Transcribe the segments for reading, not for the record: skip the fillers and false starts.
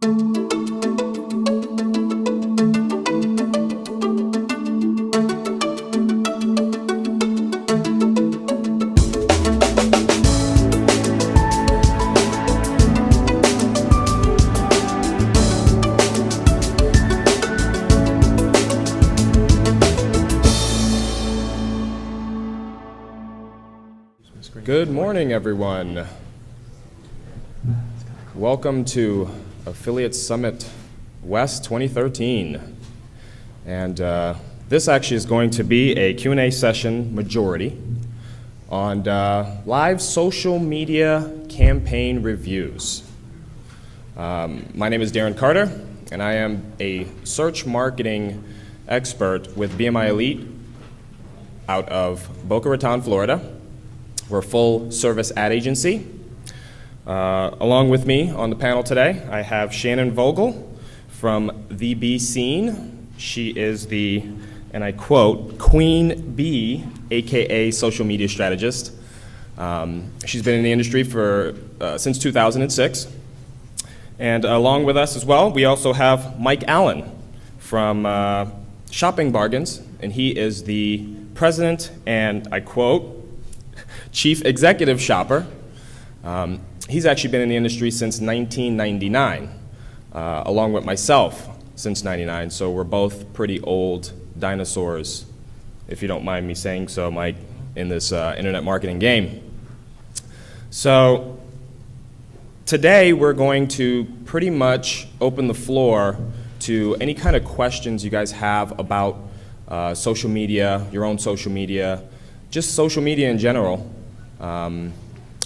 Good morning, everyone. Welcome to Affiliate Summit West 2013. And this actually is going to be a Q&A session majority on live social media campaign reviews. My name is Darin Carter, and I am a search marketing expert with BMI Elite out of Boca Raton, Florida. We're a full-service ad agency. Along with me on the panel today, I have Shannon Vogel from The Bee Scene. She is the, and I quote, Queen Bee, AKA social media strategist. She's been in the industry for since 2006. And along with us as well, we also have Mike Allen from Shopping Bargains, and he is the president and, I quote, Chief Executive Shopper. He's actually been in the industry since 1999, along with myself since 99, so we're both pretty old dinosaurs, if you don't mind me saying so, Mike, in this internet marketing game. So today we're going to pretty much open the floor to any kind of questions you guys have about social media, your own social media, just social media in general.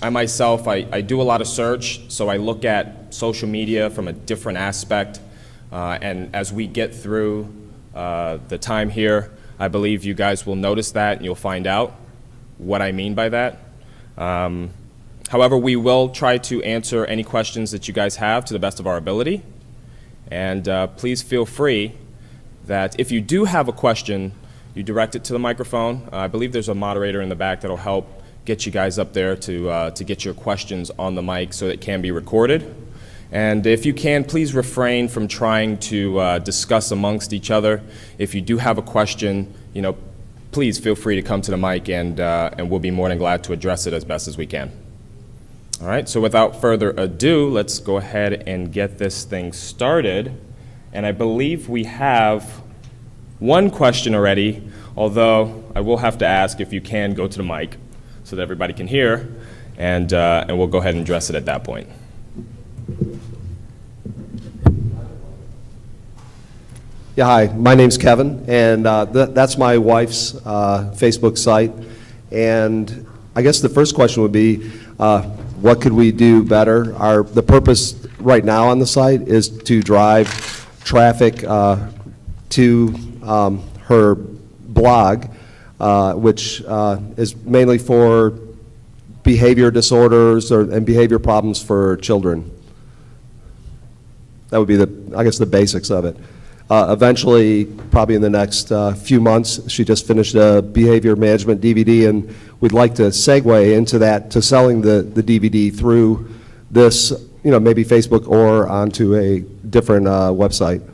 I myself, I do a lot of search, so I look at social media from a different aspect, and as we get through the time here, I believe you guys will notice that and you'll find out what I mean by that. However, we will try to answer any questions that you guys have to the best of our ability, and please feel free that if you do have a question, you direct it to the microphone. I believe there's a moderator in the back that'll help get you guys up there to get your questions on the mic so it can be recorded. And if you can, please refrain from trying to discuss amongst each other. If you do have a question, please feel free to come to the mic and we'll be more than glad to address it as best as we can. All right, so without further ado, let's go ahead and get this thing started. And I believe we have one question already, although I will have to ask if you can go to the mic so that everybody can hear, and we'll go ahead and address it at that point. Yeah, hi, my name's Kevin, and that's my wife's Facebook site. And I guess the first question would be, what could we do better? The purpose right now on the site is to drive traffic to her blog, which is mainly for behavior disorders and behavior problems for children. That would be the basics of it. Eventually, probably in the next few months, she just finished a behavior management DVD, and we'd like to segue into that to selling the DVD through this, maybe Facebook or onto a different website.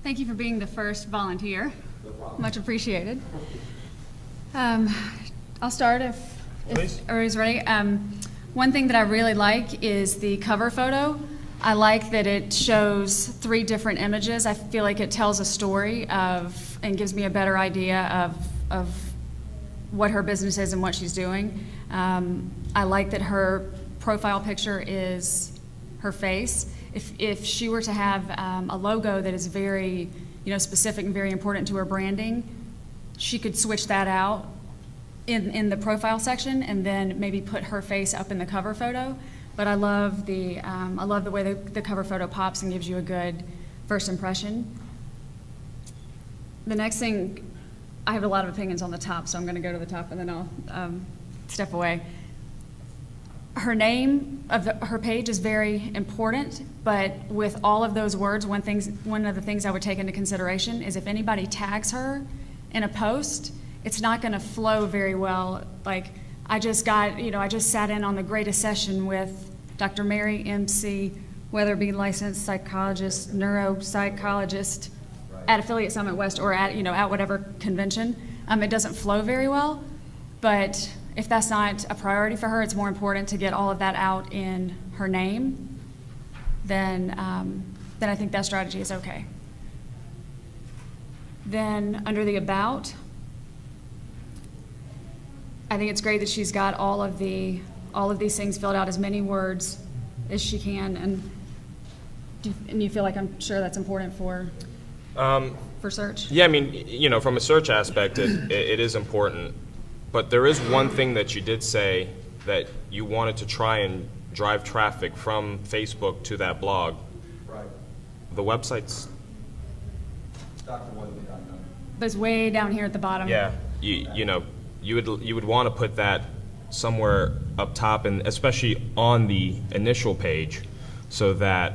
Thank you for being the first volunteer. No problem. Much appreciated. I'll start if everybody's ready. One thing that I really like is the cover photo. I like that it shows 3 different images. I feel like it tells a story and gives me a better idea of what her business is and what she's doing. I like that her profile picture is her face. If she were to have a logo that is very, specific and very important to her branding, she could switch that out in the profile section and then maybe put her face up in the cover photo. But I love the way the cover photo pops and gives you a good first impression. The next thing, I have a lot of opinions on the top, so I'm going to go to the top and then I'll step away. Her name of her page is very important, but with all of those words, one of the things I would take into consideration is if anybody tags her in a post, it's not going to flow very well. Like, I just sat in on the greatest session with Dr. Mary MC whether it be licensed psychologist, neuropsychologist at Affiliate Summit West or at, at whatever convention. It doesn't flow very well, but if that's not a priority for her, it's more important to get all of that out in her name, then I think that strategy is okay. Then under the about, I think it's great that she's got all of these things filled out, as many words as she can, and you feel like, I'm sure that's important for search? Yeah, I mean, from a search aspect, it is important. But there is one thing that you did say, that you wanted to try and drive traffic from Facebook to that blog. Right. The website's... But it's way down here at the bottom. Yeah, you would want to put that somewhere up top, and especially on the initial page, so that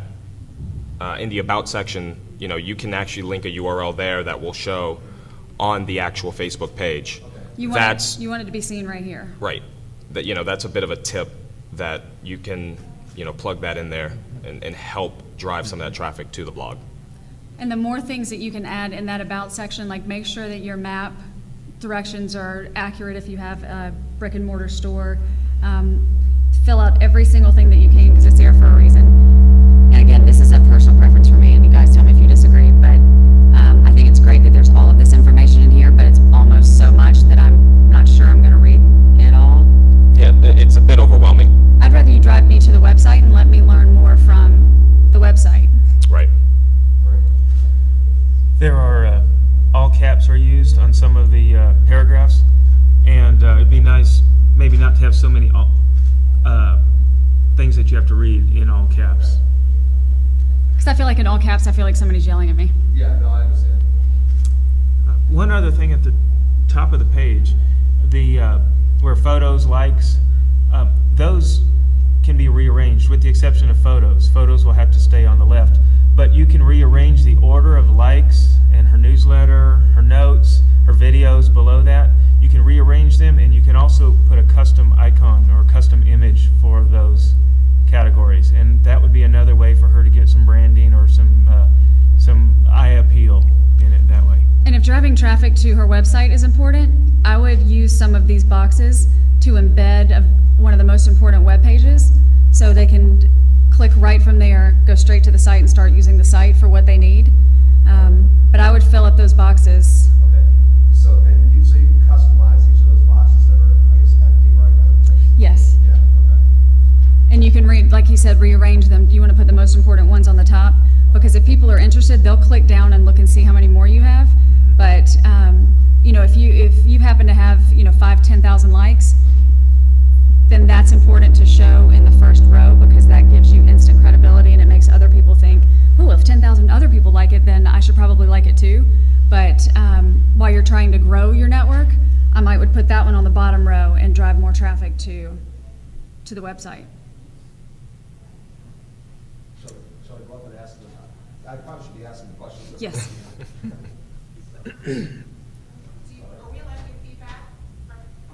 in the About section, you can actually link a URL there that will show on the actual Facebook page. You want it to be seen right here. Right. That's a bit of a tip that you can, plug that in there and help drive some of that traffic to the blog. And the more things that you can add in that About section, like make sure that your map directions are accurate if you have a brick and mortar store. Fill out every single thing that you can, because it's there for a reason. And again, this is a personal preference for me, and you guys tell me if you disagree, but I think it's great that there's all of this information in here, but it's almost so much that I'm not sure I'm going to read it all. Yeah, it's a bit overwhelming. I'd rather you drive me to the website and let me learn more from the website. Right. There are all caps are used on some of the paragraphs, and it'd be nice maybe not to have so many things that you have to read in all caps. Because I feel like in all caps, I feel like somebody's yelling at me. Yeah, no, I understand. One other thing at the top of the page, where photos, likes, those can be rearranged, with the exception of photos. Photos will have to stay on the left, but you can rearrange the order of likes and her newsletter, her notes, her videos below that. You can rearrange them, and you can also put a custom icon or custom image for those categories, and that would be another way for her to get some branding or some eye appeal in it that way. And if driving traffic to her website is important, I would use some of these boxes to embed one of the most important web pages, so they can click right from there, go straight to the site, and start using the site for what they need. But I would fill up those boxes. Okay. So you can customize each of those boxes that are, I guess, empty right now? Yes. Yeah, okay. And you can like he said, rearrange them. Do you want to put the most important ones on the top? Because if people are interested, they'll click down and look and see how many more you have. But if you happen to have 5,000-10,000 likes, then that's important to show in the first row, because that gives you instant credibility, and it makes other people think, oh, if 10,000 other people like it, then I should probably like it too. But while you're trying to grow your network, I would put that one on the bottom row and drive more traffic to the website. Shall I go up and ask them? I probably should be asking the questions. Yes. Are we allowed to give feedback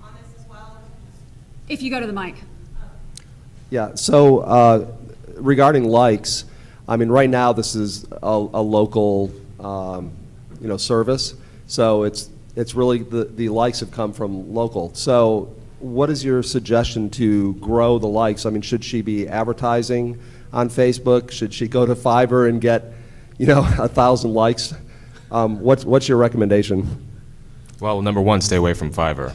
on this as well? If you go to the mic. Yeah, so regarding likes, I mean, right now this is a local, service. So it's really, the likes have come from local. So what is your suggestion to grow the likes? I mean, should she be advertising on Facebook? Should she go to Fiverr and get, 1,000 likes? What's your recommendation? Well, number one, stay away from Fiverr.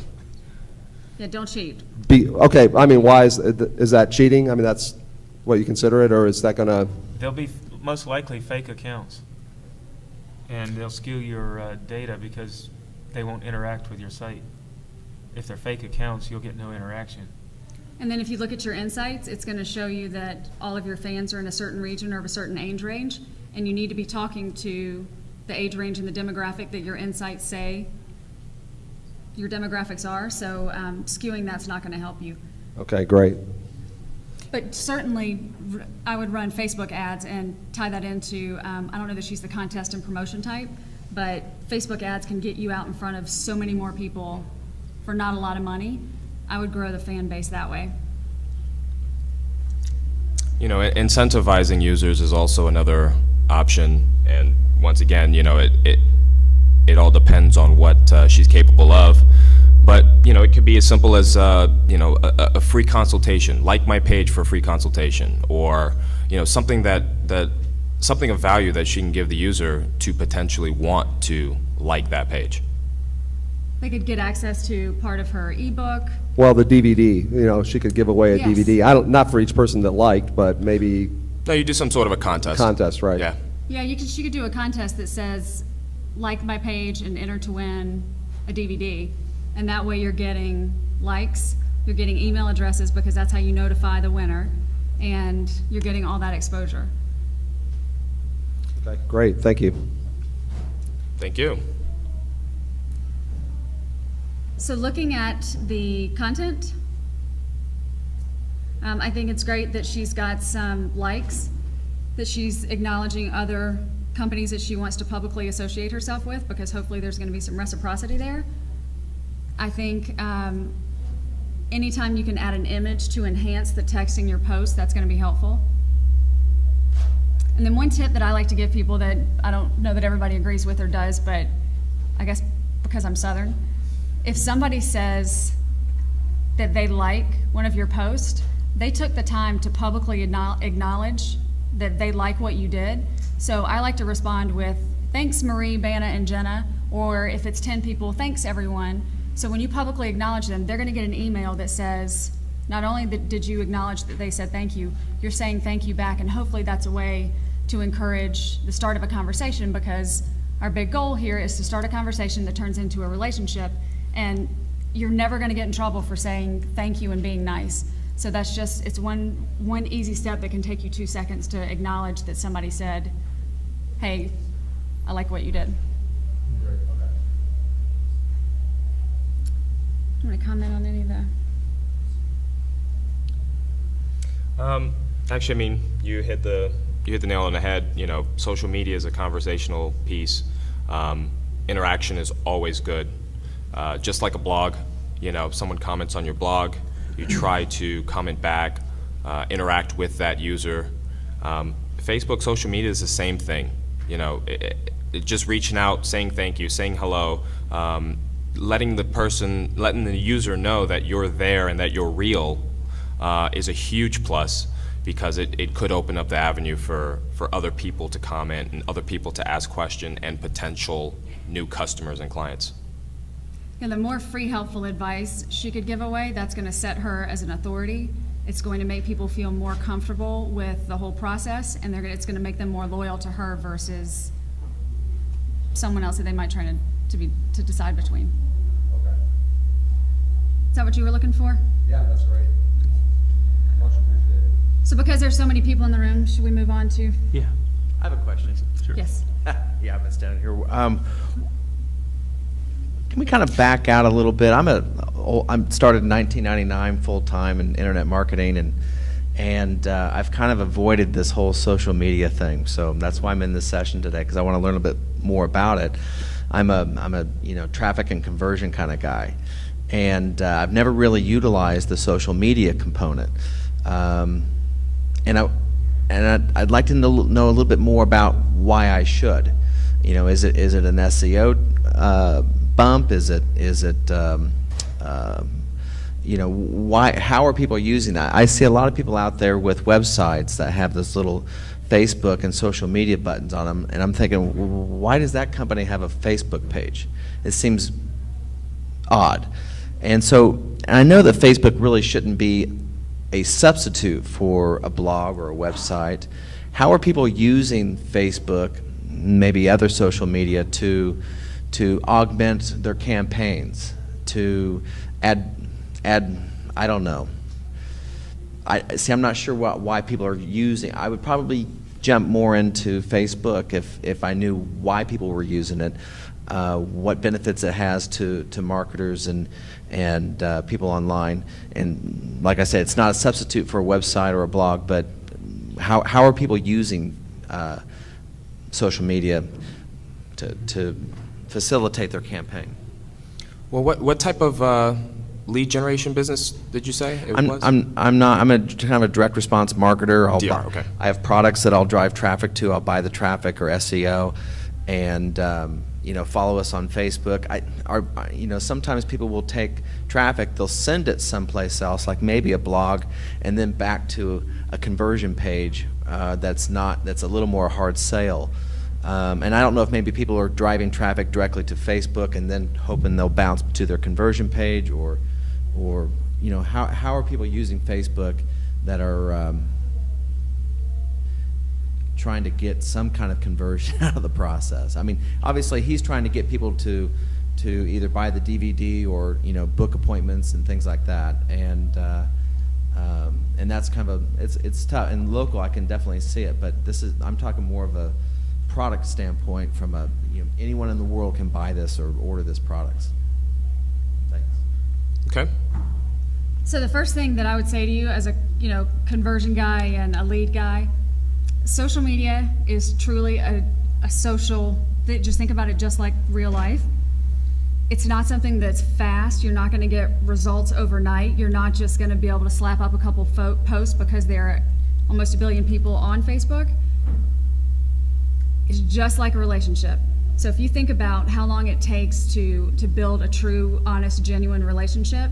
Yeah, don't cheat. Okay, I mean, why is that cheating? I mean, that's what you consider it, or is that going to? They'll be most likely fake accounts, and they'll skew your data because they won't interact with your site. If they're fake accounts, you'll get no interaction. And then if you look at your insights, it's going to show you that all of your fans are in a certain region or of a certain age range, and you need to be talking to the age range and the demographic that your insights say your demographics are, so skewing that's not going to help you. Okay, great. But certainly, I would run Facebook ads and tie that into, I don't know that she's the contest and promotion type, but Facebook ads can get you out in front of so many more people for not a lot of money. I would grow the fan base that way. Incentivizing users is also another option, and once again, it all depends on what she's capable of. But it could be as simple as a free consultation, like my page for a free consultation, or something something of value that she can give the user to potentially want to like that page. They could get access to part of her ebook. Well, the DVD, she could give away a Yes. DVD. Not for each person that liked, but maybe No, you do some sort of a contest. contest, right? Yeah. Yeah, she could do a contest that says, like my page and enter to win a DVD. And that way you're getting likes, you're getting email addresses because that's how you notify the winner, and you're getting all that exposure. Okay, great, thank you. Thank you. So looking at the content, I think it's great that she's got some likes, that she's acknowledging other companies that she wants to publicly associate herself with, because hopefully there's going to be some reciprocity there. I think anytime you can add an image to enhance the text in your post, that's going to be helpful. And then one tip that I like to give people that I don't know that everybody agrees with or does, but I guess because I'm Southern, if somebody says that they like one of your posts, they took the time to publicly acknowledge that they like what you did. So I like to respond with, thanks Marie, Banna, and Jenna, or if it's 10 people, thanks everyone. So when you publicly acknowledge them, they're going to get an email that says, not only did you acknowledge that they said thank you, you're saying thank you back, and hopefully that's a way to encourage the start of a conversation, because our big goal here is to start a conversation that turns into a relationship, and you're never going to get in trouble for saying thank you and being nice. So that's just, it's one easy step that can take you 2 seconds to acknowledge that somebody said, hey, I like what you did. Do you want to comment on any of that? Actually, you hit the nail on the head. Social media is a conversational piece. Interaction is always good. Just like a blog, if someone comments on your blog, you try to comment back, interact with that user. Facebook, social media is the same thing. Just reaching out, saying thank you, saying hello, letting the user know that you're there and that you're real is a huge plus, because it could open up the avenue for other people to comment and other people to ask questions and potential new customers and clients. And the more free, helpful advice she could give away, that's going to set her as an authority. It's going to make people feel more comfortable with the whole process, and it's going to make them more loyal to her versus someone else that they might try to decide between. Okay. Is that what you were looking for? Yeah, that's great. Much appreciated. So because there's so many people in the room, should we move on to? Yeah. I have a question. Sure. Yes. Yeah, I've been standing here. Can we kind of back out a little bit? I'm started in 1999 full time in internet marketing, and I've kind of avoided this whole social media thing. So that's why I'm in this session today, because I want to learn a bit more about it. I'm a traffic and conversion kind of guy, and I've never really utilized the social media component. And I'd like to know a little bit more about why I should. Is it an SEO bump? Is it why? How are people using that? I see a lot of people out there with websites that have this little Facebook and social media buttons on them, and I'm thinking, why does that company have a Facebook page? It seems odd. And I know that Facebook really shouldn't be a substitute for a blog or a website. How are people using Facebook, maybe other social media, to augment their campaigns, to add I don't know. I'm not sure why people are using. I would probably jump more into Facebook if I knew why people were using it, what benefits it has to marketers and people online. And like I said, it's not a substitute for a website or a blog, but how are people using social media to facilitate their campaign? Well, what type of lead generation business, did you say it was? I'm not. I'm a kind of a direct response marketer. DR, okay. I have products that I'll drive traffic to. I'll buy the traffic or SEO, and follow us on Facebook. Sometimes people will take traffic, they'll send it someplace else, like maybe a blog, and then back to a conversion page that's a little more hard sale. And I don't know if maybe people are driving traffic directly to Facebook and then hoping they'll bounce to their conversion page, or how are people using Facebook that are trying to get some kind of conversion out of the process? I mean, obviously he's trying to get people to either buy the DVD or book appointments and things like that, and that's kind of it's tough. And local, I can definitely see it, but I'm talking more of a product standpoint from anyone in the world can buy this or order this product. Thanks. Okay. So the first thing that I would say to you as a conversion guy and a lead guy, social media is truly a social, just think about it just like real life. It's not something that's fast. You're not going to get results overnight. You're not just going to be able to slap up a couple posts because there are almost 1 billion people on Facebook. It's just like a relationship. So if you think about how long it takes to build a true, honest, genuine relationship,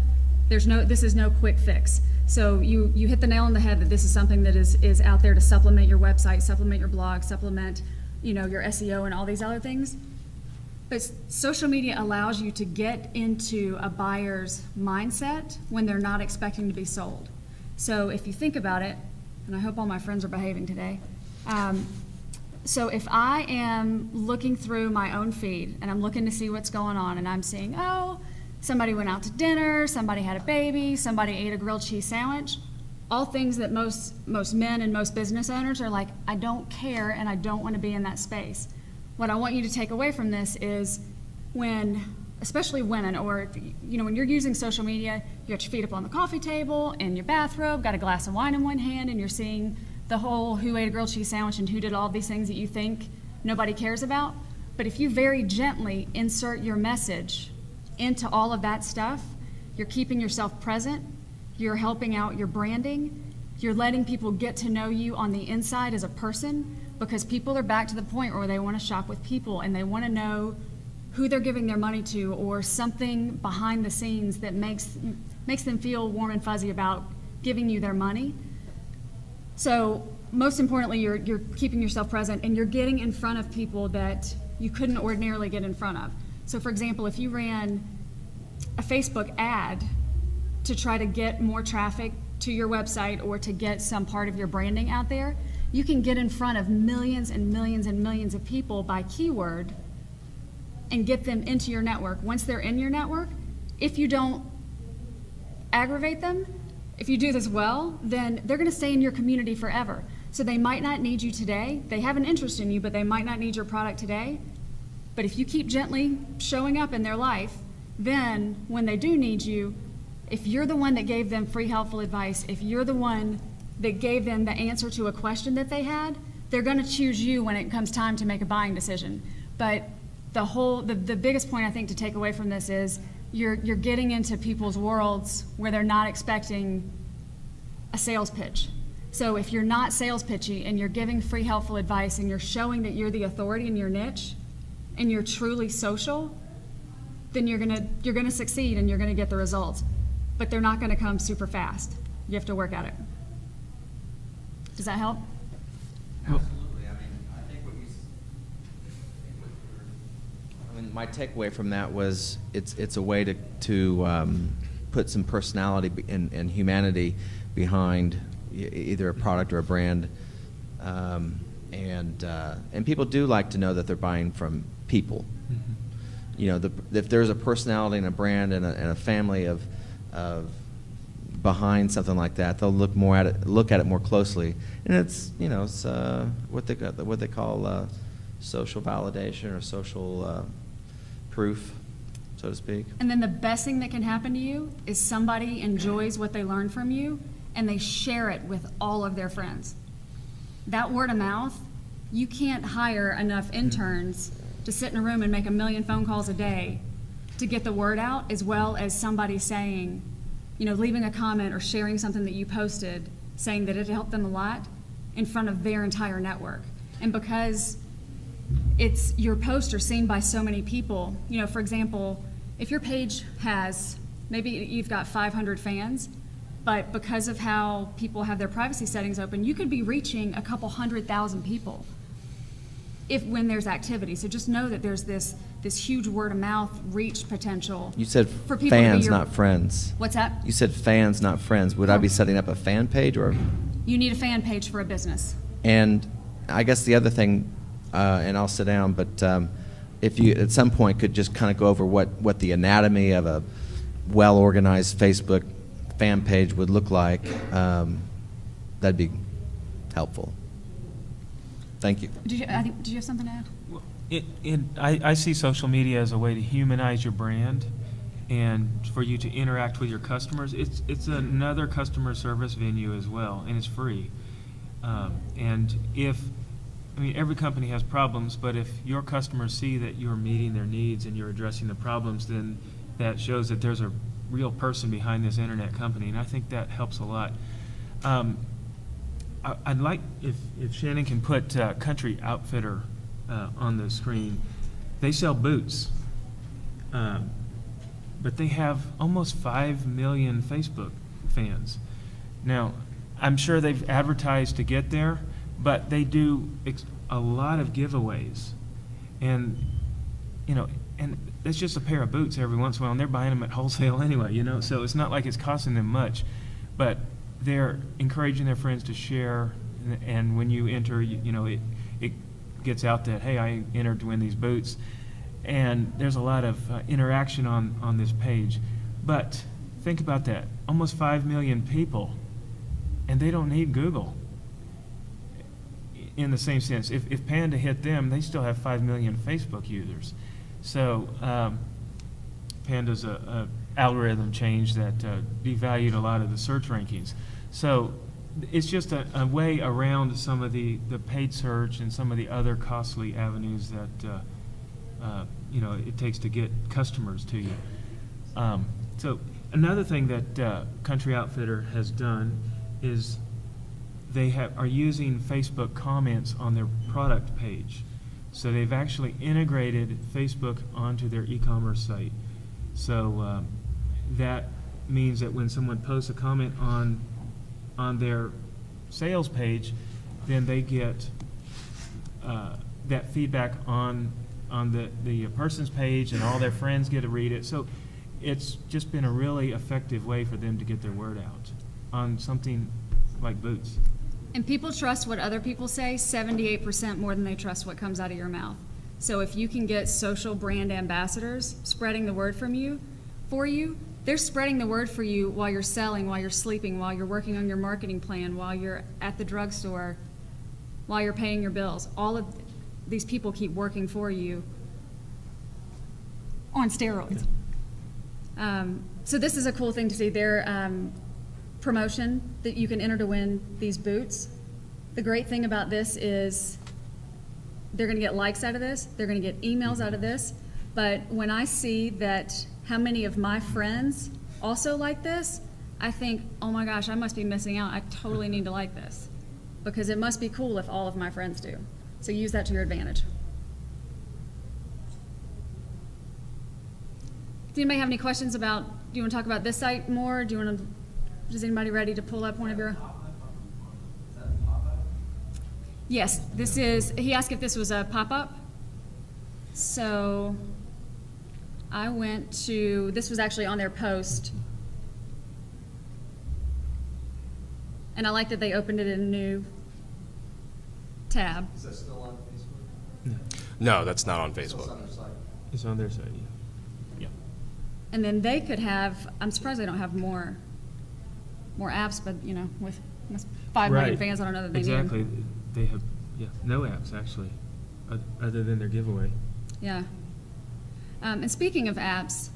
this is no quick fix. So you hit the nail on the head that this is something that is out there to supplement your website, supplement your blog, supplement your SEO and all these other things. But social media allows you to get into a buyer's mindset when they're not expecting to be sold. So if you think about it, and I hope all my friends are behaving today, so if I am looking through my own feed and I'm looking to see what's going on and I'm seeing, somebody went out to dinner, somebody had a baby, somebody ate a grilled cheese sandwich, all things that most men and most business owners are like, I don't care and I don't want to be in that space. What I want you to take away from this is especially women, or when you're using social media, you got your feet up on the coffee table, in your bathrobe, got a glass of wine in one hand, and you're seeing the whole who ate a grilled cheese sandwich and who did all these things that you think nobody cares about. But if you very gently insert your message into all of that stuff, you're keeping yourself present, you're helping out your branding, you're letting people get to know you on the inside as a person, because people are back to the point where they want to shop with people and they want to know who they're giving their money to, or something behind the scenes that makes them feel warm and fuzzy about giving you their money. So most importantly, you're keeping yourself present and you're getting in front of people that you couldn't ordinarily get in front of. So for example, if you ran a Facebook ad to try to get more traffic to your website or to get some part of your branding out there, you can get in front of millions and millions and millions of people by keyword and get them into your network. Once they're in your network, if you don't aggravate them, if you do this well, then they're going to stay in your community forever. So they might not need you today. They have an interest in you, but they might not need your product today. But if you keep gently showing up in their life, then when they do need you, if you're the one that gave them free, helpful advice, if you're the one that gave them the answer to a question that they had, they're going to choose you when it comes time to make a buying decision. But the biggest point I think to take away from this is you're getting into people's worlds where they're not expecting a sales pitch. So if you're not sales pitchy and you're giving free, helpful advice and you're showing that you're the authority in your niche and you're truly social, then you're gonna succeed and you're gonna get the results. But they're not gonna come super fast. You have to work at it. Does that help? Absolutely. My takeaway from that was it's a way to put some personality and humanity behind either a product or a brand, and people do like to know that they're buying from people. Mm-hmm. If there's a personality and a brand and a family of behind something like that, they'll look at it more closely, and it's what they call social validation or social proof, so to speak. And then the best thing that can happen to you is somebody enjoys what they learn from you and they share it with all of their friends. That word of mouth, you can't hire enough interns to sit in a room and make 1 million phone calls a day to get the word out, as well as somebody saying, leaving a comment or sharing something that you posted, saying that it helped them a lot in front of their entire network. And because your posts are seen by so many people, for example, if your page has, maybe you've got 500 fans, but because of how people have their privacy settings open, you could be reaching a couple 100,000 people when there's activity. So just know that there's this huge word of mouth reach potential. You said for people to be fans, not friends. What's that? You said fans, not friends. Would I be setting up a fan page or? You need a fan page for a business. And I guess the other thing, and I'll sit down, but if you at some point could just kind of go over what the anatomy of a well-organized Facebook fan page would look like, that'd be helpful. Thank you. Did you have something to add? Well, I see social media as a way to humanize your brand and for you to interact with your customers. It's another customer service venue as well, and it's free. And every company has problems, but if your customers see that you're meeting their needs and you're addressing the problems, then that shows that there's a real person behind this internet company, and I think that helps a lot. I'd like if Shannon can put Country Outfitter on the screen. They sell boots, but they have almost 5 million Facebook fans. Now, I'm sure they've advertised to get there, but they do a lot of giveaways, and and it's just a pair of boots every once in a while, and they're buying them at wholesale anyway, so it's not like it's costing them much, but they're encouraging their friends to share, and when you enter, it gets out that, hey, I entered to win these boots, and there's a lot of interaction on this page. But think about that, almost 5 million people, and they don't need Google. In the same sense, if Panda hit them, they still have 5 million Facebook users. So Panda's a algorithm change that devalued a lot of the search rankings. So it's just a way around some of the paid search and some of the other costly avenues that it takes to get customers to you. So another thing that Country Outfitter has done is they are using Facebook comments on their product page. So they've actually integrated Facebook onto their e-commerce site. So that means that when someone posts a comment on their sales page, then they get that feedback on the person's page, and all their friends get to read it. So it's just been a really effective way for them to get their word out on something like boots. And people trust what other people say 78% more than they trust what comes out of your mouth. So if you can get social brand ambassadors spreading the word for you, they're spreading the word for you while you're selling, while you're sleeping, while you're working on your marketing plan, while you're at the drugstore, while you're paying your bills. All of these people keep working for you on steroids. So this is a cool thing to see. Their promotion that you can enter to win these boots. The great thing about this is they're going to get likes out of this. They're going to get emails out of this. But when I see that how many of my friends also like this, I think, oh my gosh, I must be missing out. I totally need to like this, because it must be cool if all of my friends do. So use that to your advantage. Does anybody have any questions about, do you want to talk about this site more? Is anybody ready to pull up one of your? Yes, this is, he asked if this was a pop-up. So I went to, this was actually on their post. And I like that they opened it in a new tab. Is that still on Facebook? No, that's not on It's Facebook. on their site. It's on their site, yeah. And then they could have, I'm surprised they don't have more apps, but with 5 million Right. fans, I don't know that they need 'em. Exactly. They have no apps actually, other than their giveaway. Yeah. And speaking of apps,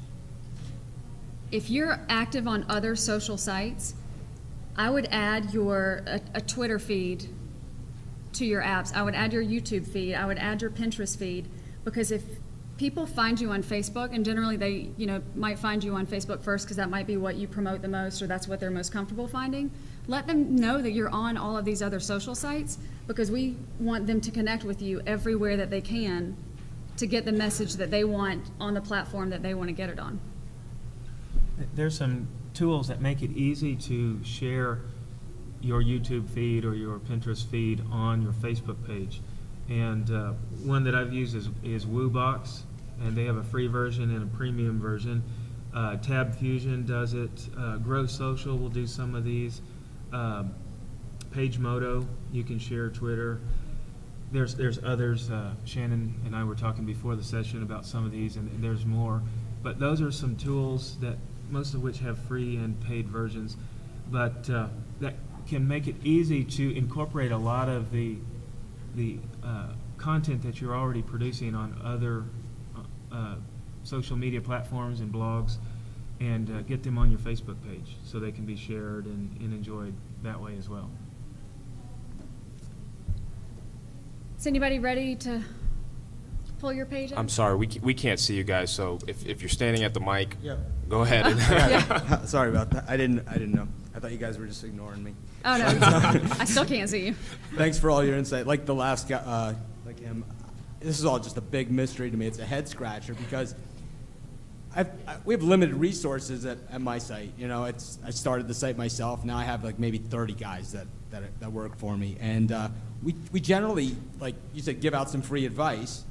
if you're active on other social sites, I would add a Twitter feed to your apps. I would add your YouTube feed. I would add your Pinterest feed, because if people find you on Facebook, and generally they, might find you on Facebook first because that might be what you promote the most, or that's what they're most comfortable finding. Let them know that you're on all of these other social sites, because we want them to connect with you everywhere that they can to get the message that they want on the platform that they want to get it on. There's some tools that make it easy to share your YouTube feed or your Pinterest feed on your Facebook page. And one that I've used is WooBox, and they have a free version and a premium version. Tab Fusion does it. Grow Social will do some of these. PageModo, you can share Twitter. There's others. Shannon and I were talking before the session about some of these, and there's more. But those are some tools that most of which have free and paid versions, but that can make it easy to incorporate a lot of the content that you're already producing on other social media platforms and blogs, and get them on your Facebook page so they can be shared and enjoyed that way as well. Is anybody ready to pull your page up? I'm sorry, we can't see you guys, so if you're standing at the mic, Yeah. go ahead. Yeah. Sorry about that. I didn't know. I thought you guys were just ignoring me. Oh, no, I still can't see you. Thanks for all your insight. Like the last guy, like him, this is all just a big mystery to me. It's a head scratcher because we have limited resources at my site. I started the site myself. Now I have like maybe 30 guys that work for me, and we generally, like you said, give out some free advice,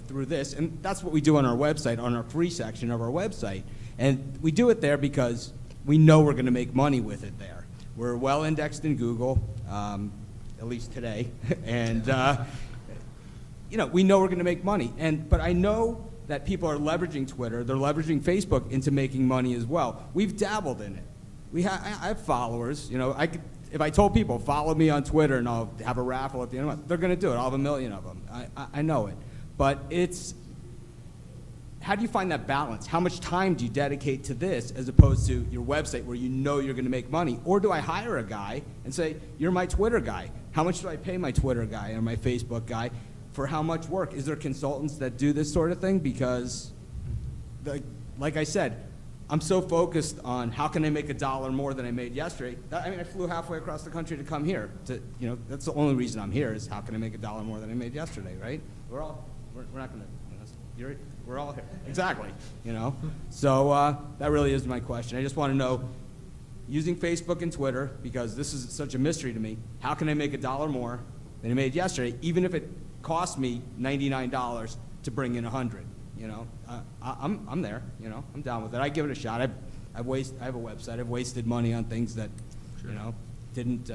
through this, and that's what we do on our website, on our free section of our website, and we do it there because we know we're going to make money with it there. We're well indexed in Google, at least today, and we know we're going to make money. But I know that people are leveraging Twitter, they're leveraging Facebook into making money as well. We've dabbled in it. I have followers. If I told people, follow me on Twitter and I'll have a raffle at the end of the month, they're going to do it. I'll have 1 million of them. I know it. But how do you find that balance? How much time do you dedicate to this as opposed to your website where you know you're going to make money? Or do I hire a guy and say, you're my Twitter guy? How much do I pay my Twitter guy or my Facebook guy for how much work? Is there consultants that do this sort of thing? Because, like I said, I'm so focused on how can I make $1 more than I made yesterday. I flew halfway across the country to come here. That's the only reason I'm here is how can I make $1 more than I made yesterday, right? We're not going to, we're all here. Exactly, So that really is my question. I just want to know, using Facebook and Twitter, because this is such a mystery to me, how can I make $1 more than I made yesterday, even if it cost me $99 to bring in 100? I'm there. I'm down with it. I give it a shot. I have a website. I've wasted money on things that, didn't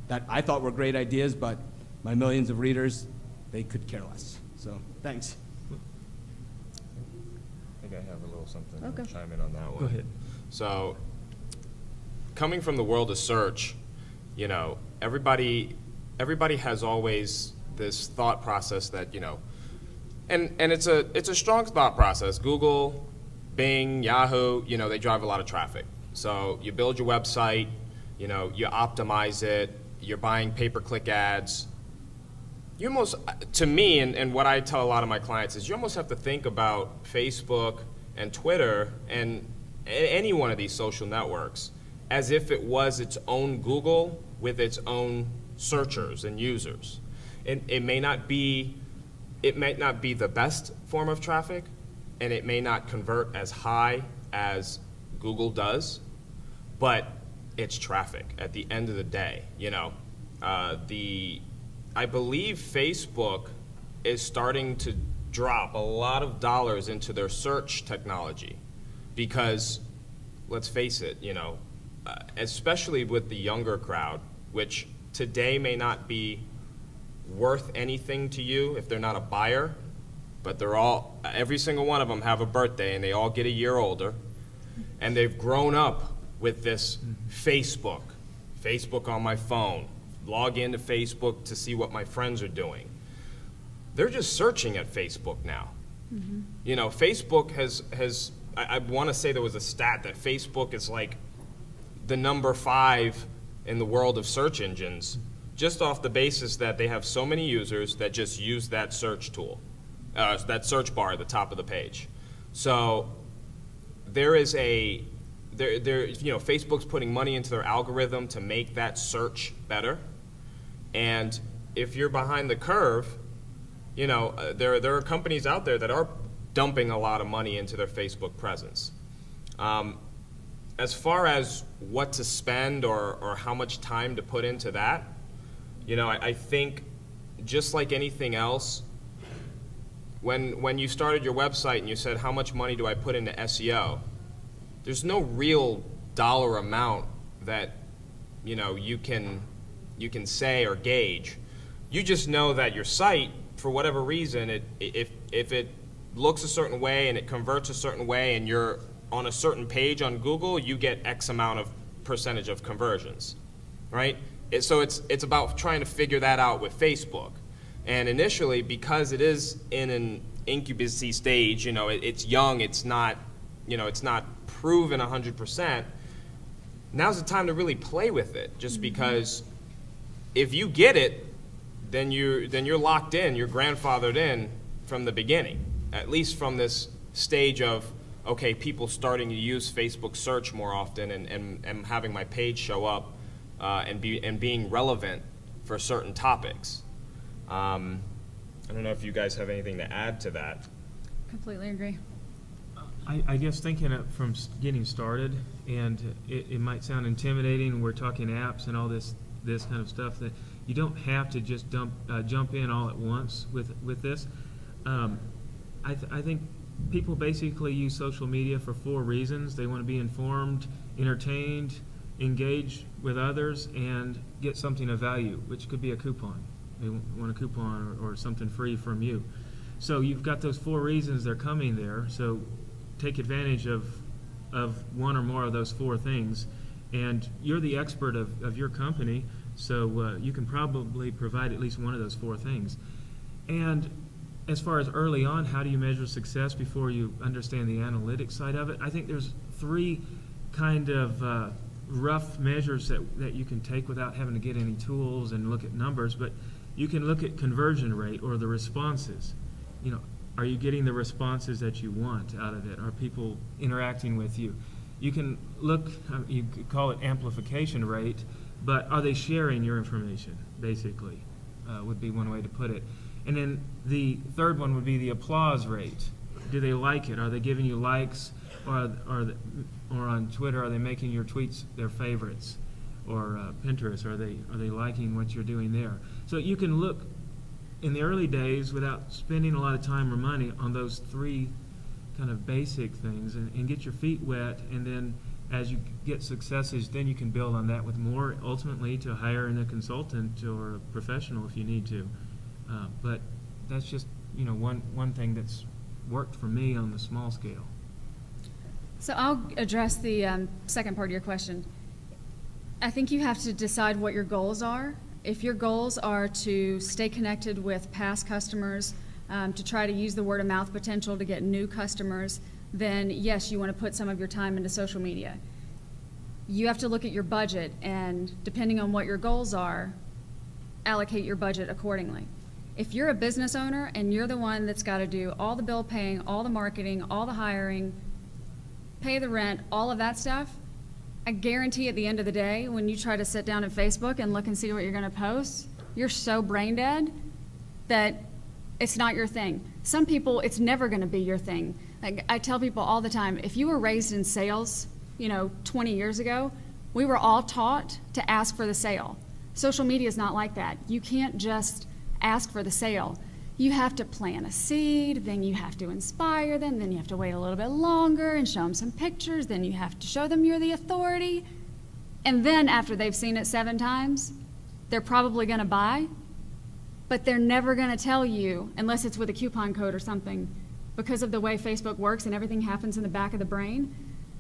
that I thought were great ideas, but my millions of readers, they could care less. So thanks. I think I have a little something Okay. to chime in on that one. Go ahead. So, coming from the world of search, everybody has always this thought process that, and it's a strong thought process. Google, Bing, Yahoo, they drive a lot of traffic. So you build your website, you optimize it, you're buying pay-per-click ads. You almost, to me, and what I tell a lot of my clients is you almost have to think about Facebook and Twitter and any one of these social networks as if it was its own Google with its own searchers and users. It may not be the best form of traffic, and it may not convert as high as Google does, but it's traffic at the end of the day. I believe Facebook is starting to drop a lot of dollars into their search technology because, let's face it, especially with the younger crowd, which today may not be worth anything to you if they're not a buyer, but every single one of them have a birthday and they all get a year older, and they've grown up with this Facebook on my phone, log into Facebook to see what my friends are doing. They're just searching at Facebook now. Mm-hmm. Facebook has I want to say there was a stat that Facebook is like the number 5 in the world of search engines, just off the basis that they have so many users that just use that search tool. that search bar at the top of the page. So there is Facebook's putting money into their algorithm to make that search better. And if you're behind the curve, there are companies out there that are dumping a lot of money into their Facebook presence. As far as what to spend or how much time to put into that, I think just like anything else, when you started your website and you said, how much money do I put into SEO, there's no real dollar amount that you can say or gauge. You just know that your site, for whatever reason, if it looks a certain way and it converts a certain way and you're on a certain page on Google, you get X amount of percentage of conversions, right? So it's about trying to figure that out with Facebook. And initially, because it is in an incubacy stage, it's young, it's not proven 100%, now's the time to really play with it, just because if you get it, then you're locked in, you're grandfathered in from the beginning, at least from this stage of, okay, people starting to use Facebook search more often and having my page show up and being relevant for certain topics. I don't know if you guys have anything to add to that. Completely agree. I guess thinking from getting started, and it might sound intimidating, we're talking apps and all this kind of stuff, that you don't have to just jump in all at once with this. I think people basically use social media for 4 reasons. They want to be informed, entertained, engage with others, and get something of value, which could be a coupon. They want a coupon or something free from you. So you've got those 4 reasons they're coming there. So take advantage of one or more of those 4 things. And you're the expert of your company, so you can probably provide at least one of those 4 things. And as far as early on, how do you measure success before you understand the analytics side of it? I think there's 3 kind of rough measures that you can take without having to get any tools and look at numbers, but you can look at conversion rate or the responses. Are you getting the responses that you want out of it? Are people interacting with you? You can look, you could call it amplification rate, but are they sharing your information, basically, would be one way to put it. And then the third one would be the applause rate. Do they like it? Are they giving you likes? Or on Twitter, are they making your tweets their favorites? Or Pinterest, are they liking what you're doing there? So you can look in the early days without spending a lot of time or money on those 3 kind of basic things and get your feet wet, and then as you get successes, then you can build on that with more, ultimately to hire in a consultant or a professional if you need to. But that's just one thing that's worked for me on the small scale. So I'll address the second part of your question. I think you have to decide what your goals are. If your goals are to stay connected with past customers, to try to use the word of mouth potential to get new customers, then yes, you want to put some of your time into social media. You have to look at your budget, and depending on what your goals are, allocate your budget accordingly. If you're a business owner and you're the one that's got to do all the bill paying, all the marketing, all the hiring, pay the rent, all of that stuff, I guarantee at the end of the day, when you try to sit down at Facebook and look and see what you're going to post, you're so brain dead that it's not your thing. Some people, it's never going to be your thing. Like I tell people all the time, if you were raised in sales, 20 years ago, we were all taught to ask for the sale. Social media is not like that. You can't just ask for the sale. You have to plant a seed, then you have to inspire them, then you have to wait a little bit longer and show them some pictures, then you have to show them you're the authority. And then after they've seen it 7 times, they're probably going to buy, but they're never going to tell you, unless it's with a coupon code or something, because of the way Facebook works and everything happens in the back of the brain.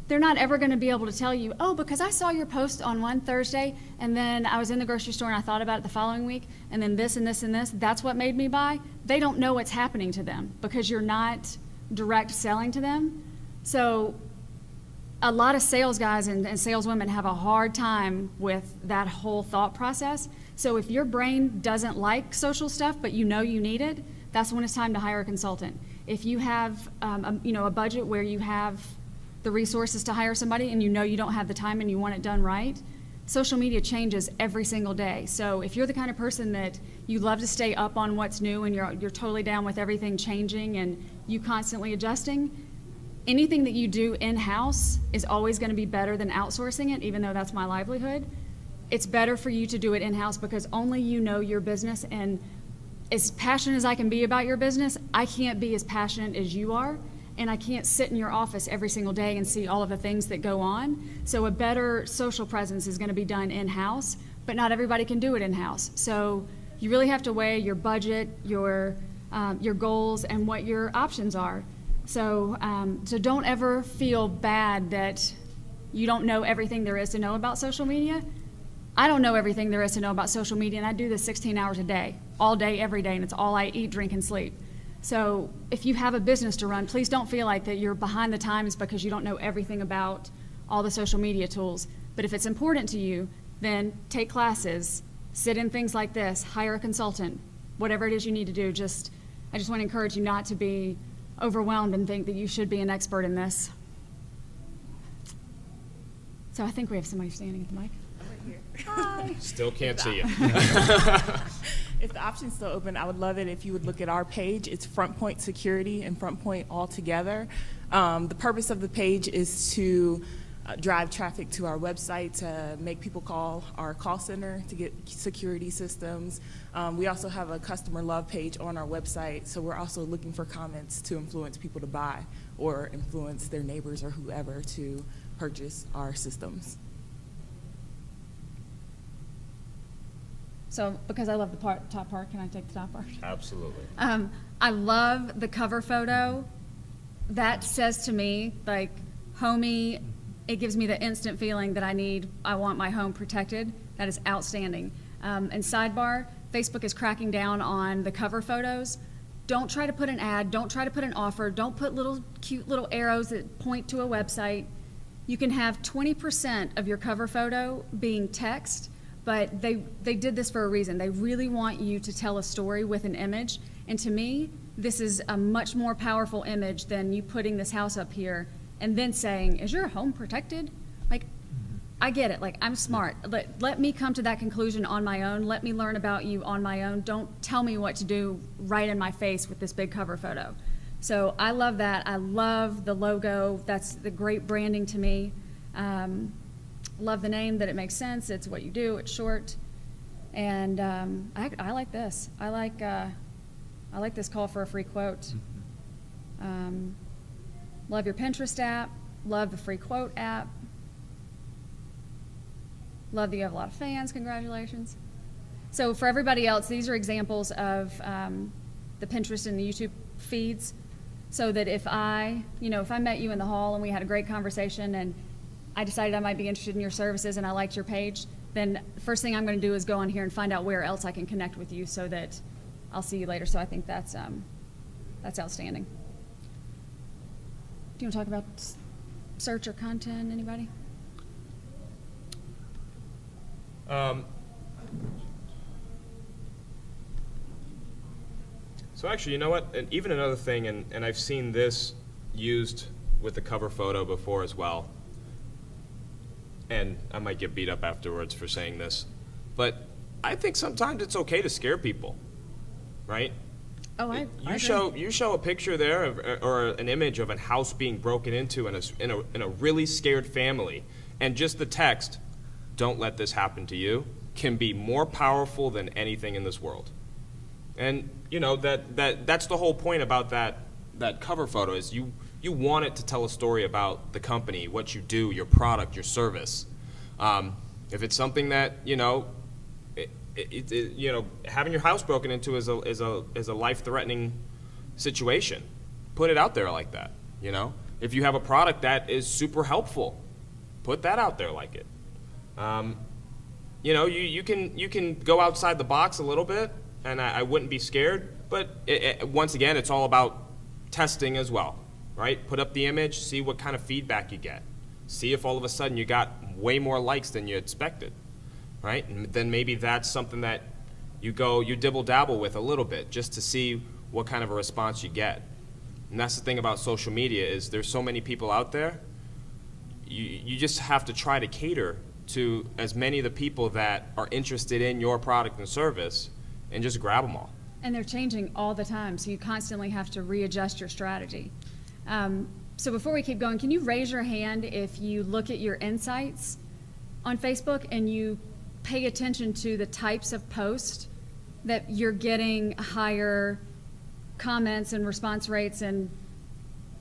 They're not ever going to be able to tell you, oh, because I saw your post on one Thursday, and then I was in the grocery store and I thought about it the following week, and then this and this and this, that's what made me buy. They don't know what's happening to them because you're not direct selling to them. So a lot of sales guys and saleswomen have a hard time with that whole thought process. So if your brain doesn't like social stuff, but you know you need it, that's when it's time to hire a consultant. If you have, a budget where you have the resources to hire somebody and you know you don't have the time and you want it done right, social media changes every single day. So if you're the kind of person that you love to stay up on what's new and you're totally down with everything changing and you constantly adjusting, anything that you do in-house is always going to be better than outsourcing it, even though that's my livelihood. It's better for you to do it in-house because only you know your business, and as passionate as I can be about your business, I can't be as passionate as you are, and I can't sit in your office every single day and see all of the things that go on. So a better social presence is going to be done in-house, but not everybody can do it in-house. So you really have to weigh your budget, your goals, and what your options are. So don't ever feel bad that you don't know everything there is to know about social media. I don't know everything there is to know about social media, and I do this 16 hours a day, all day, every day, and it's all I eat, drink, and sleep. So if you have a business to run, please don't feel like that you're behind the times because you don't know everything about all the social media tools. But if it's important to you, then take classes, sit in things like this, hire a consultant, whatever it is you need to do. I just want to encourage you not to be overwhelmed and think that you should be an expert in this. So I think we have somebody standing at the mic. Hi. Still can't see you. If the option's still open, I would love it if you would look at our page. It's Front Point Security and Front Point all together. The purpose of the page is to drive traffic to our website, to make people call our call center to get security systems. We also have a customer love page on our website, so we're also looking for comments to influence people to buy or influence their neighbors or whoever to purchase our systems. So because I love the top part, can I take the top part? Absolutely. I love the cover photo. That says to me, like, homey, it gives me the instant feeling that I want my home protected. That is outstanding. And sidebar, Facebook is cracking down on the cover photos. Don't try to put an ad, don't try to put an offer, don't put cute little arrows that point to a website. You can have 20% of your cover photo being text, but they did this for a reason. They really want you to tell a story with an image. And to me, this is a much more powerful image than you putting this house up here and then saying, is your home protected? Like, I get it. Like, I'm smart. Let me come to that conclusion on my own. Let me learn about you on my own. Don't tell me what to do right in my face with this big cover photo. So I love that. I love the logo. That's the great branding to me. Love the name, that it makes sense. It's what you do. It's short. And I like this. I like this call for a free quote. Love your Pinterest app. Love the free quote app. Love that you have a lot of fans. Congratulations. So for everybody else, these are examples of the Pinterest and the YouTube feeds, so that if I met you in the hall and we had a great conversation and I decided I might be interested in your services and I liked your page, then the first thing I'm going to do is go on here and find out where else I can connect with you so that I'll see you later. So I think that's outstanding. Do you want to talk about search or content, anybody? So actually, you know what? And even another thing, and I've seen this used with the cover photo before as well. And I might get beat up afterwards for saying this, but I think sometimes it's okay to scare people, right? Oh, I You show a picture there or an image of a house being broken into in a really scared family, and just the text, "Don't let this happen to you," can be more powerful than anything in this world. And that's the whole point about that cover photo is you want it to tell a story about the company, what you do, your product, your service. If it's something that having your house broken into is a life-threatening situation, put it out there like that. If you have a product that is super helpful, put that out there like it. You can go outside the box a little bit, and I wouldn't be scared. But once again, it's all about testing as well, right? Put up the image, see what kind of feedback you get. See if all of a sudden you got way more likes than you expected, right? And then maybe that's something that you dibble dabble with a little bit just to see what kind of a response you get. And that's the thing about social media is there's so many people out there. You just have to try to cater to as many of the people that are interested in your product and service and just grab them all. And they're changing all the time, so you constantly have to readjust your strategy. So before we keep going, can you raise your hand if you look at your insights on Facebook and you pay attention to the types of posts that you're getting higher comments and response rates and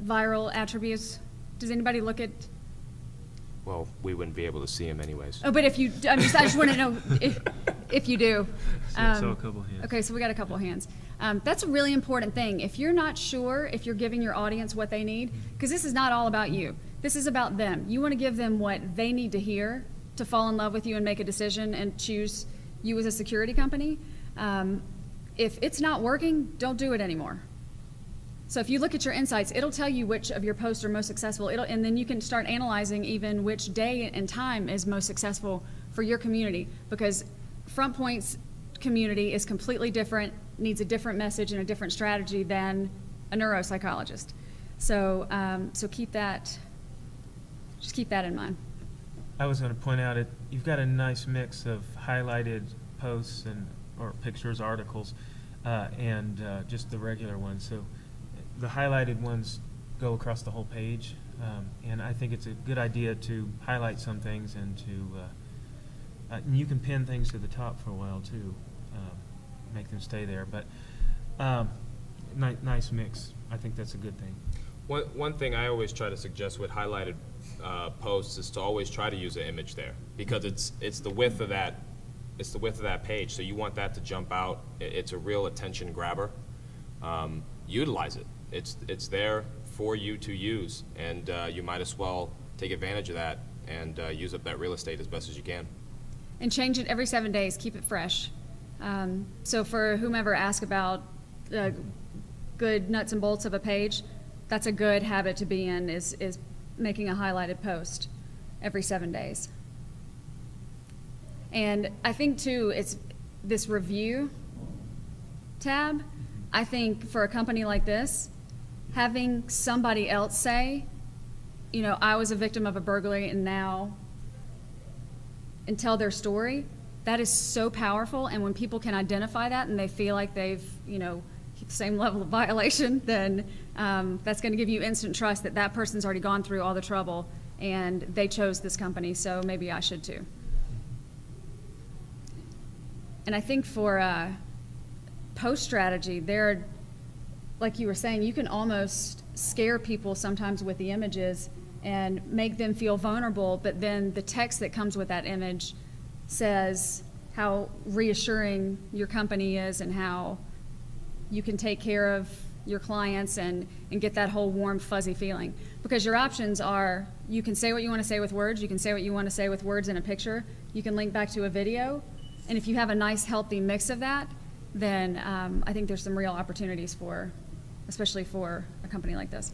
viral attributes? Does anybody look at? Well, we wouldn't be able to see them anyways. Oh, but if you, I just want to know if you do. So a couple hands. Okay, so we got a couple hands. That's a really important thing. If you're not sure if you're giving your audience what they need, because this is not all about you. This is about them. You want to give them what they need to hear to fall in love with you and make a decision and choose you as a security company. If it's not working, don't do it anymore. So if you look at your insights, it'll tell you which of your posts are most successful, and then you can start analyzing even which day and time is most successful for your community, because FrontPoint's community is completely different, needs a different message and a different strategy than a neuropsychologist. So, so just keep that in mind. I was going to point out you've got a nice mix of highlighted posts or pictures, articles, and just the regular ones. So the highlighted ones go across the whole page, and I think it's a good idea to highlight some things and and you can pin things to the top for a while too, make them stay there. But nice mix. I think that's a good thing. One thing I always try to suggest with highlighted posts is to always try to use an image there, because it's the width of that page. So you want that to jump out. It's a real attention grabber. Utilize it. It's there for you to use, and you might as well take advantage of that and use up that real estate as best as you can. And change it every 7 days. Keep it fresh. So for whomever asks about the good nuts and bolts of a page, that's a good habit to be in, is making a highlighted post every 7 days. And I think too, it's this review tab. I think for a company like this, having somebody else say, you know, I was a victim of a burglary and tell their story, that is so powerful. And when people can identify that and they feel like they've, you know, same level of violation, then that's going to give you instant trust that that person's already gone through all the trouble and they chose this company, so maybe I should too. And I think for post strategy, there, like you were saying, you can almost scare people sometimes with the images and make them feel vulnerable, but then the text that comes with that image says how reassuring your company is and how you can take care of your clients and get that whole warm, fuzzy feeling. Because your options are, you can say what you want to say with words, you can say what you want to say with words in a picture, you can link back to a video, and if you have a nice, healthy mix of that, then I think there's some real opportunities for, especially for a company like this.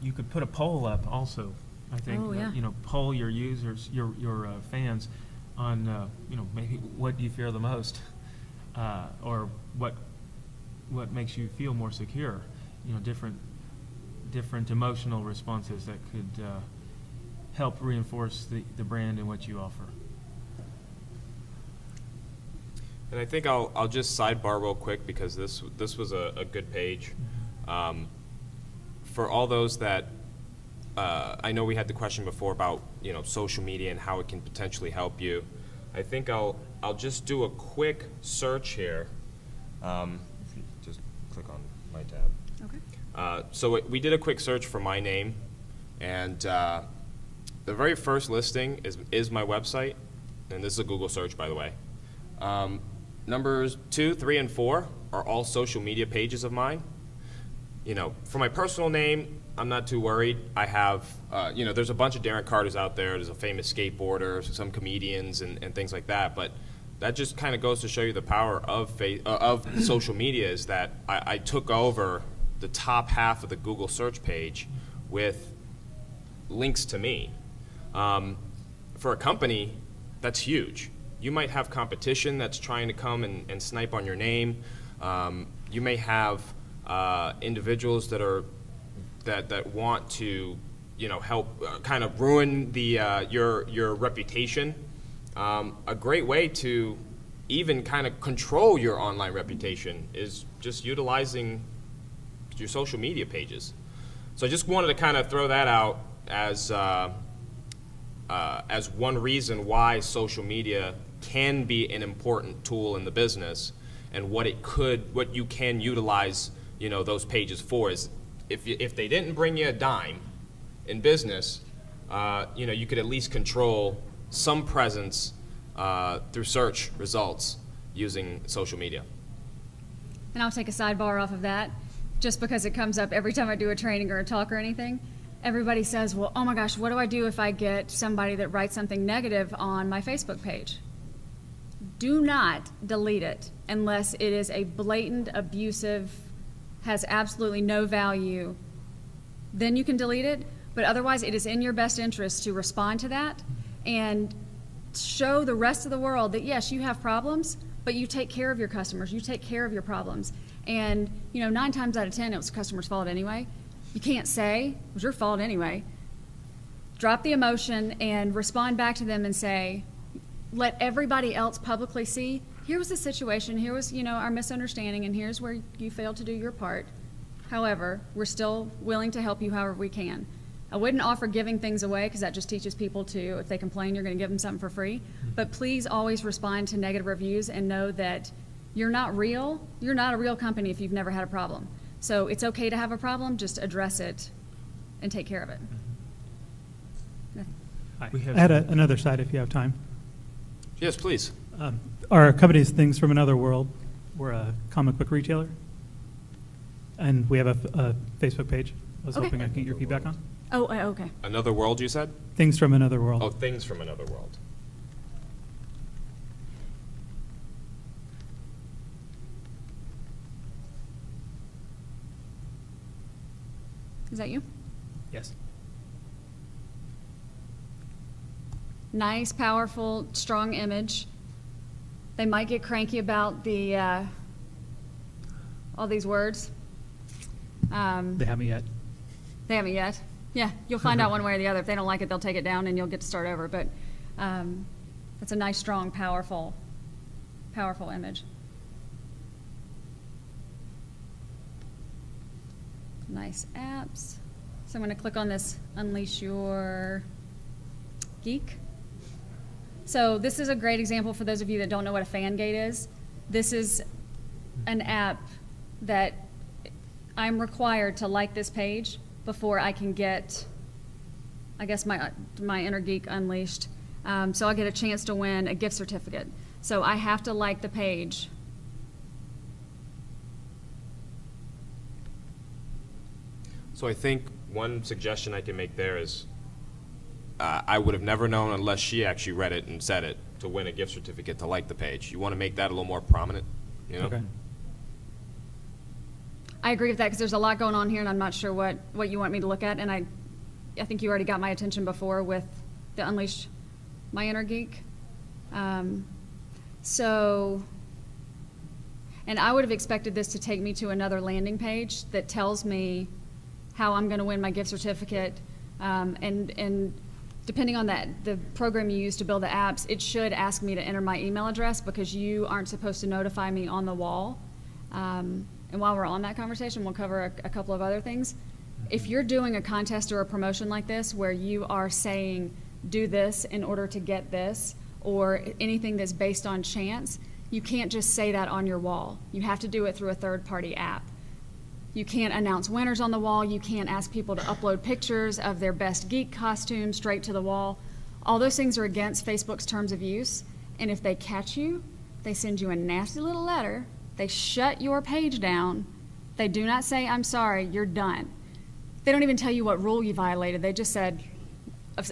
You could put a poll up also, I think. Oh, yeah. You know, poll your users, your fans on, you know, maybe what do you fear the most, or what makes you feel more secure. You know, different emotional responses that could help reinforce the brand and what you offer. And I think I'll just sidebar real quick, because this was a good page. For all those that, I know we had the question before about, you know, social media and how it can potentially help you. I think I'll just do a quick search here. If you just click on my tab. Okay. So we did a quick search for my name, and the very first listing is my website, and this is a Google search, by the way. Numbers 2, 3, and 4 are all social media pages of mine. You know, for my personal name, I'm not too worried. I have, you know, there's a bunch of Darin Carters out there. There's a famous skateboarder, some comedians, and things like that. But that just kind of goes to show you the power of social media, is that I took over the top half of the Google search page with links to me. For a company, that's huge. You might have competition that's trying to come and snipe on your name. You may have individuals that want to, help kind of ruin your reputation. A great way to even kind of control your online reputation is just utilizing your social media pages. So I just wanted to kind of throw that out as one reason why social media can be an important tool in the business, and what you can utilize, those pages for is if they didn't bring you a dime in business, you could at least control some presence through search results using social media. And I'll take a sidebar off of that, just because it comes up every time I do a training or a talk or anything. Everybody says, well, oh my gosh, what do I do if I get somebody that writes something negative on my Facebook page? Do not delete it unless it is a blatant, abusive, has absolutely no value. Then you can delete it, but otherwise it is in your best interest to respond to that and show the rest of the world that yes, you have problems, but you take care of your customers, you take care of your problems. And 9 times out of 10, it was the customer's fault anyway. You can't say it was your fault anyway. Drop the emotion and respond back to them and say, let everybody else publicly see, here was the situation, here was, our misunderstanding, and here's where you failed to do your part. However, we're still willing to help you however we can. I wouldn't offer giving things away because that just teaches people to, if they complain, you're going to give them something for free. But please always respond to negative reviews and know that you're not real. You're not a real company if you've never had a problem. So it's okay to have a problem, just address it and take care of it. I had another side if you have time. Yes, please. Our company is Things from Another World. We're a comic book retailer, and we have a Facebook page. I was hoping I could get your feedback on. Oh, okay. Another world, you said? Things from Another World. Oh, Things from Another World. Is that you? Yes. Nice, powerful, strong image. They might get cranky about the all these words. They haven't yet. They haven't yet. Yeah, you'll find out one way or the other. If they don't like it, they'll take it down and you'll get to start over. But it's a nice, strong, powerful image. Nice apps. So I'm going to click on this Unleash Your Geek. So this is a great example for those of you that don't know what a fan gate is. This is an app that I'm required to like this page before I can get, I guess, my inner geek unleashed. So I'll get a chance to win a gift certificate. So I have to like the page. So I think one suggestion I can make there is I would have never known unless she actually read it and said it to win a gift certificate to like the page. You want to make that a little more prominent, Okay. I agree with that because there's a lot going on here and I'm not sure what you want me to look at. And I think you already got my attention before with the Unleash My Inner Geek. And I would have expected this to take me to another landing page that tells me how I'm going to win my gift certificate. And depending on the program you use to build the apps, it should ask me to enter my email address because you aren't supposed to notify me on the wall. And while we're on that conversation, we'll cover a couple of other things. If you're doing a contest or a promotion like this where you are saying, do this in order to get this, or anything that's based on chance, you can't just say that on your wall. You have to do it through a third-party app. You can't announce winners on the wall. You can't ask people to upload pictures of their best geek costume straight to the wall. All those things are against Facebook's terms of use. And if they catch you, they send you a nasty little letter. They shut your page down. They do not say, I'm sorry, you're done. They don't even tell you what rule you violated. They just said,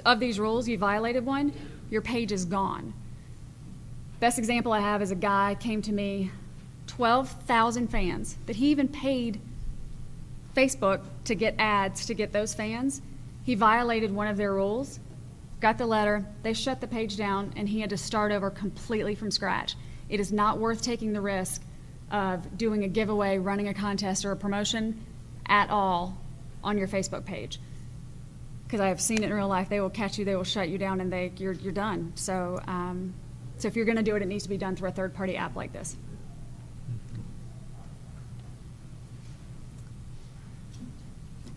of these rules, you violated one, your page is gone. Best example I have is a guy came to me, 12,000 fans, that he even paid Facebook to get ads to get those fans. He violated one of their rules, got the letter, they shut the page down, and he had to start over completely from scratch. It is not worth taking the risk of doing a giveaway, running a contest or a promotion at all on your Facebook page. Because I have seen it in real life. They will catch you, they will shut you down, and you're done. So, so if you're going to do it, it needs to be done through a third-party app like this.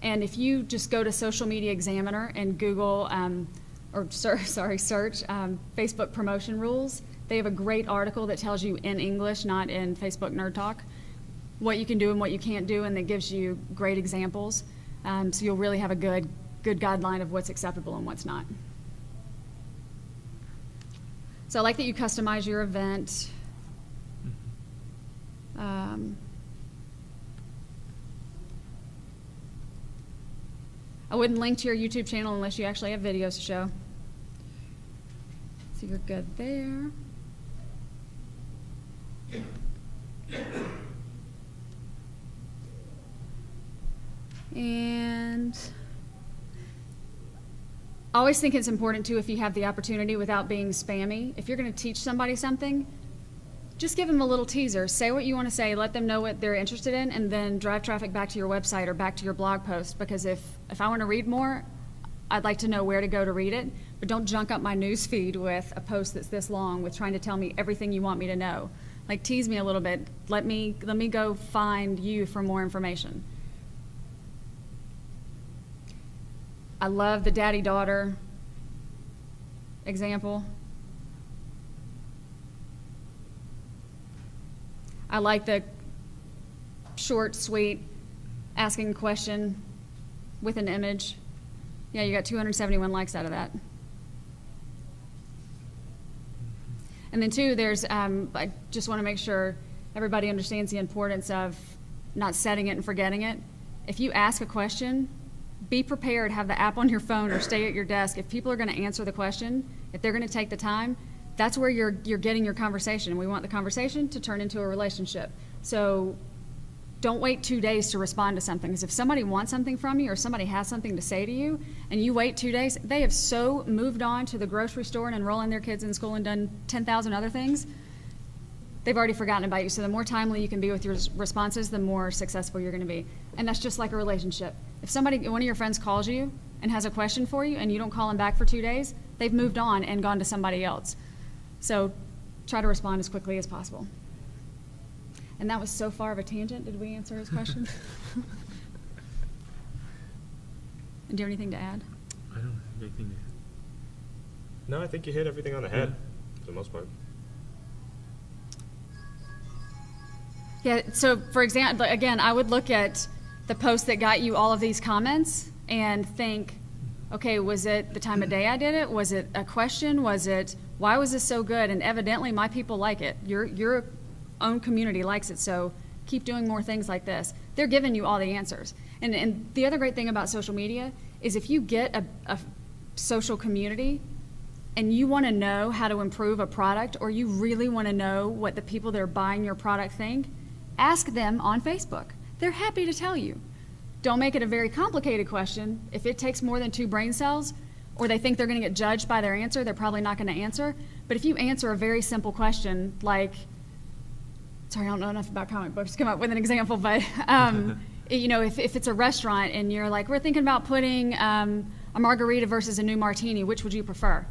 And if you just go to Social Media Examiner and Google, search Facebook promotion rules, they have a great article that tells you in English, not in Facebook Nerd Talk, what you can do and what you can't do, and that gives you great examples. So you'll really have a good guideline of what's acceptable and what's not. So I like that you customize your event. I wouldn't link to your YouTube channel unless you actually have videos to show. So you're good there. And I always think it's important too, if you have the opportunity, without being spammy, if you're going to teach somebody something, just give them a little teaser. Say what you want to say, let them know what they're interested in, and then drive traffic back to your website or back to your blog post. Because if I want to read more, I'd like to know where to go to read it, but don't junk up my news feed with a post that's this long with trying to tell me everything you want me to know. Like, tease me a little bit. Let me go find you for more information. I love the daddy-daughter example. I like the short, sweet, asking a question with an image. Yeah, you got 271 likes out of that. And then two, there's, I just want to make sure everybody understands the importance of not setting it and forgetting it. If you ask a question, be prepared, have the app on your phone or stay at your desk. If people are going to answer the question, if they're going to take the time, that's where you're getting your conversation. We want the conversation to turn into a relationship. So don't wait 2 days to respond to something, because if somebody wants something from you or somebody has something to say to you and you wait 2 days, they have so moved on to the grocery store and enrolling their kids in school and done 10,000 other things, they've already forgotten about you. So the more timely you can be with your responses, the more successful you're going to be. And that's just like a relationship. If one of your friends calls you and has a question for you and you don't call them back for 2 days, they've moved on and gone to somebody else. So try to respond as quickly as possible. And that was so far of a tangent. Did we answer his question? And do you have anything to add? I don't have anything to add. No, I think you hit everything on the head for the most part. Yeah, so for example, again, I would look at the post that got you all of these comments and think, okay, was it the time of day I did it? Was it a question? Why was this so good? And evidently my people like it. Your own community likes it, so keep doing more things like this. They're giving you all the answers. And the other great thing about social media is if you get a social community and you want to know how to improve a product, or you really want to know what the people that are buying your product think, ask them on Facebook. They're happy to tell you. Don't make it a very complicated question. If it takes more than 2 brain cells, or they think they're going to get judged by their answer, they're probably not going to answer. But if you answer a very simple question like, sorry, I don't know enough about comic books to come up with an example, but if it's a restaurant and you're like, we're thinking about putting a margarita versus a new martini, which would you prefer?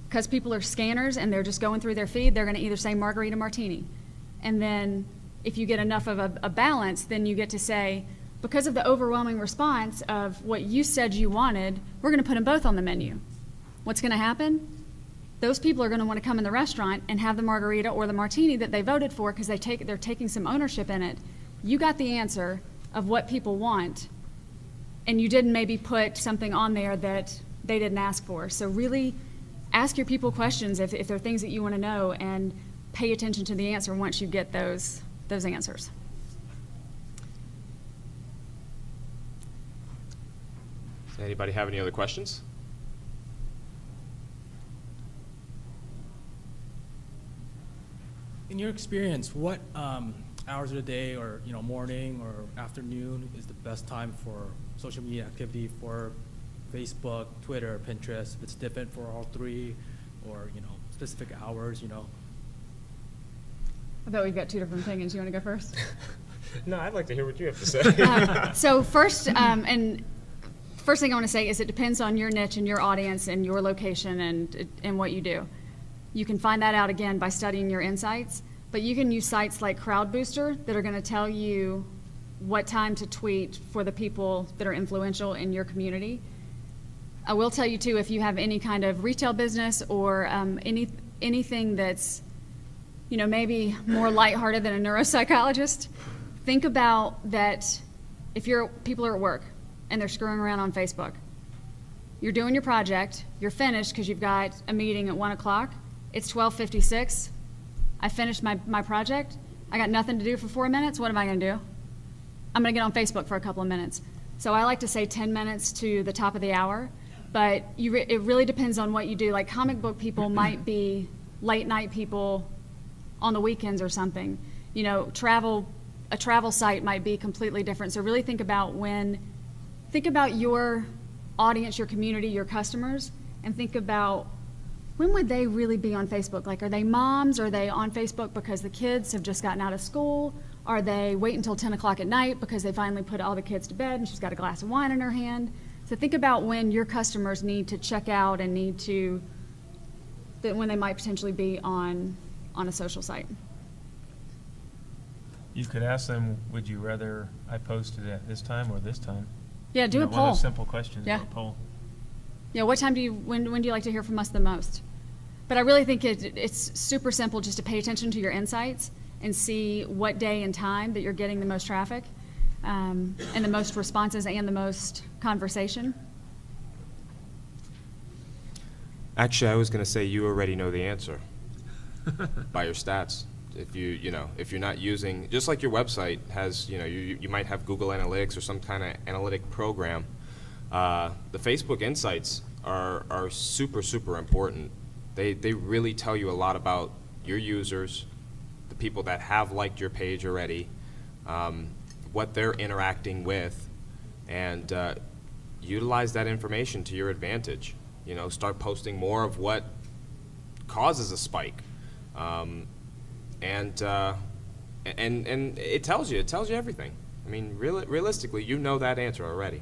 Because people are scanners and they're just going through their feed, they're going to either say margarita, martini. And then if you get enough of a balance, then you get to say, because of the overwhelming response of what you said you wanted, we're going to put them both on the menu. What's going to happen? Those people are going to want to come in the restaurant and have the margarita or the martini that they voted for because they're taking some ownership in it. You got the answer of what people want, and you didn't maybe put something on there that they didn't ask for. So really ask your people questions if there are things that you want to know, and pay attention to the answer once you get those answers. Does anybody have any other questions? In your experience, what hours of the day, or morning or afternoon, is the best time for social media activity for Facebook, Twitter, Pinterest? If it's different for all three, or specific hours, I bet we've got two different opinions. You want to go first? No, I'd like to hear what you have to say. So first, and first thing I want to say is it depends on your niche and your audience and your location and what you do. You can find that out again by studying your insights, but you can use sites like Crowd Booster that are going to tell you what time to tweet for the people that are influential in your community. I will tell you too, if you have any kind of retail business or anything that's, you know, maybe more lighthearted than a neuropsychologist, think about that if people are at work and they're screwing around on Facebook. You're doing your project, you're finished because you've got a meeting at 1 o'clock, it's 12:56, I finished my project, I got nothing to do for 4 minutes, what am I gonna do? I'm gonna get on Facebook for a couple of minutes. So I like to say 10 minutes to the top of the hour, but it really depends on what you do. Like comic book people might be late night people on the weekends or something. You know, a travel site might be completely different. So really think about your audience, your community, your customers, and think about when would they really be on Facebook? Like, are they moms? Are they on Facebook because the kids have just gotten out of school? Are they wait until 10 o'clock at night because they finally put all the kids to bed and she's got a glass of wine in her hand? So think about when your customers need to check out and when they might potentially be on a social site. You could ask them, would you rather I post it at this time or this time? Yeah, do a poll. One of those simple questions, Yeah. or a poll. Yeah, when do you like to hear from us the most? But I really think it's super simple just to pay attention to your insights and see what day and time that you're getting the most traffic and the most responses and the most conversation. Actually, I was going to say you already know the answer by your stats. If you're not using, just like your website has, you might have Google Analytics or some kind of analytic program. The Facebook insights are super, super important. They really tell you a lot about your users, the people that have liked your page already, what they're interacting with, and utilize that information to your advantage. Start posting more of what causes a spike. And it tells you everything. I mean, realistically, you know that answer already.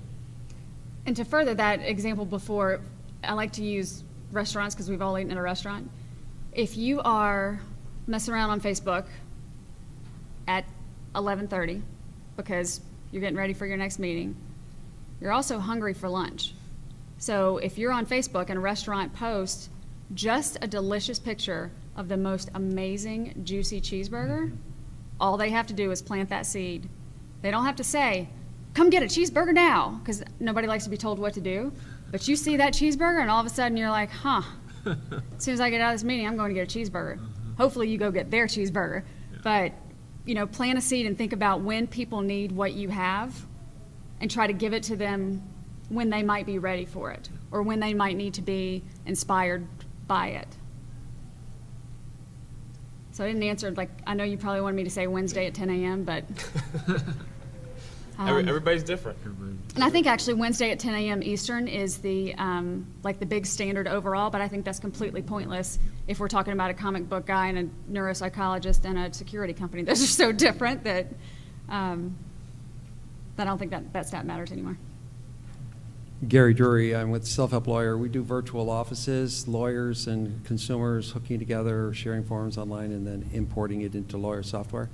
And to further that example before, I like to use restaurants because we've all eaten at a restaurant. If you are messing around on Facebook at 11:30 because you're getting ready for your next meeting, you're also hungry for lunch. So if you're on Facebook and a restaurant posts just a delicious picture of the most amazing, juicy cheeseburger, all they have to do is plant that seed. They don't have to say, come get a cheeseburger now, because nobody likes to be told what to do. But you see that cheeseburger, and all of a sudden you're like, as soon as I get out of this meeting, I'm going to get a cheeseburger. Hopefully you go get their cheeseburger. But, plant a seed and think about when people need what you have and try to give it to them when they might be ready for it or when they might need to be inspired by it. So I didn't answer, I know you probably wanted me to say Wednesday at 10 a.m., but... Everybody's different. And I think actually Wednesday at 10 a.m. Eastern is the big standard overall, but I think that's completely pointless if we're talking about a comic book guy and a neuropsychologist and a security company. Those are so different that I don't think that stat matters anymore. Gary Drury, I'm with Self-Help Lawyer. We do virtual offices, lawyers and consumers hooking together, sharing forms online, and then importing it into lawyer software.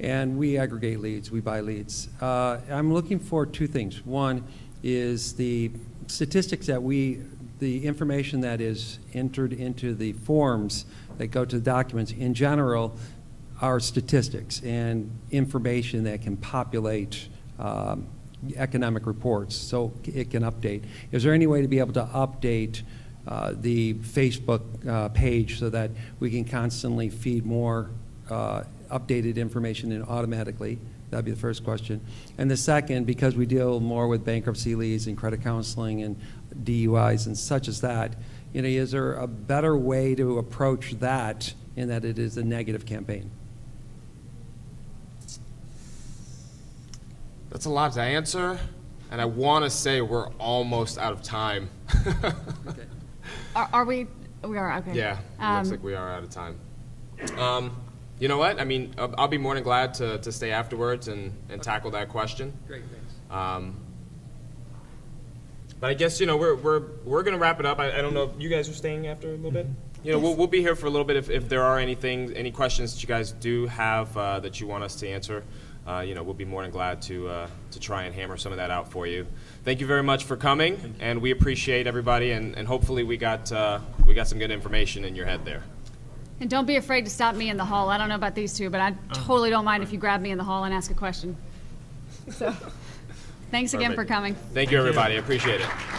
And we aggregate leads, we buy leads. I'm looking for two things. One is the statistics the information that is entered into the forms that go to the documents in general are statistics and information that can populate economic reports so it can update. Is there any way to be able to update the Facebook page so that we can constantly feed more updated information in automatically? That'd be the first question. And the second, because we deal more with bankruptcy leads and credit counseling and DUIs and such as that, is there a better way to approach that in that it is a negative campaign? That's a lot to answer, and I want to say we're almost out of time. Okay. Are we? We are, okay. Yeah, it looks like we are out of time. You know what? I mean, I'll be more than glad to stay afterwards and tackle that question. Great, thanks. But I guess, we're going to wrap it up. I don't know if you guys are staying after a little bit? We'll be here for a little bit if there are any questions that you guys do have that you want us to answer. We'll be more than glad to try and hammer some of that out for you. Thank you very much for coming, and we appreciate everybody, and hopefully we got some good information in your head there. And don't be afraid to stop me in the hall. I don't know about these two, but I totally don't mind if you grab me in the hall and ask a question. So, thanks again for Perfect. coming. Thank you, everybody. I appreciate it.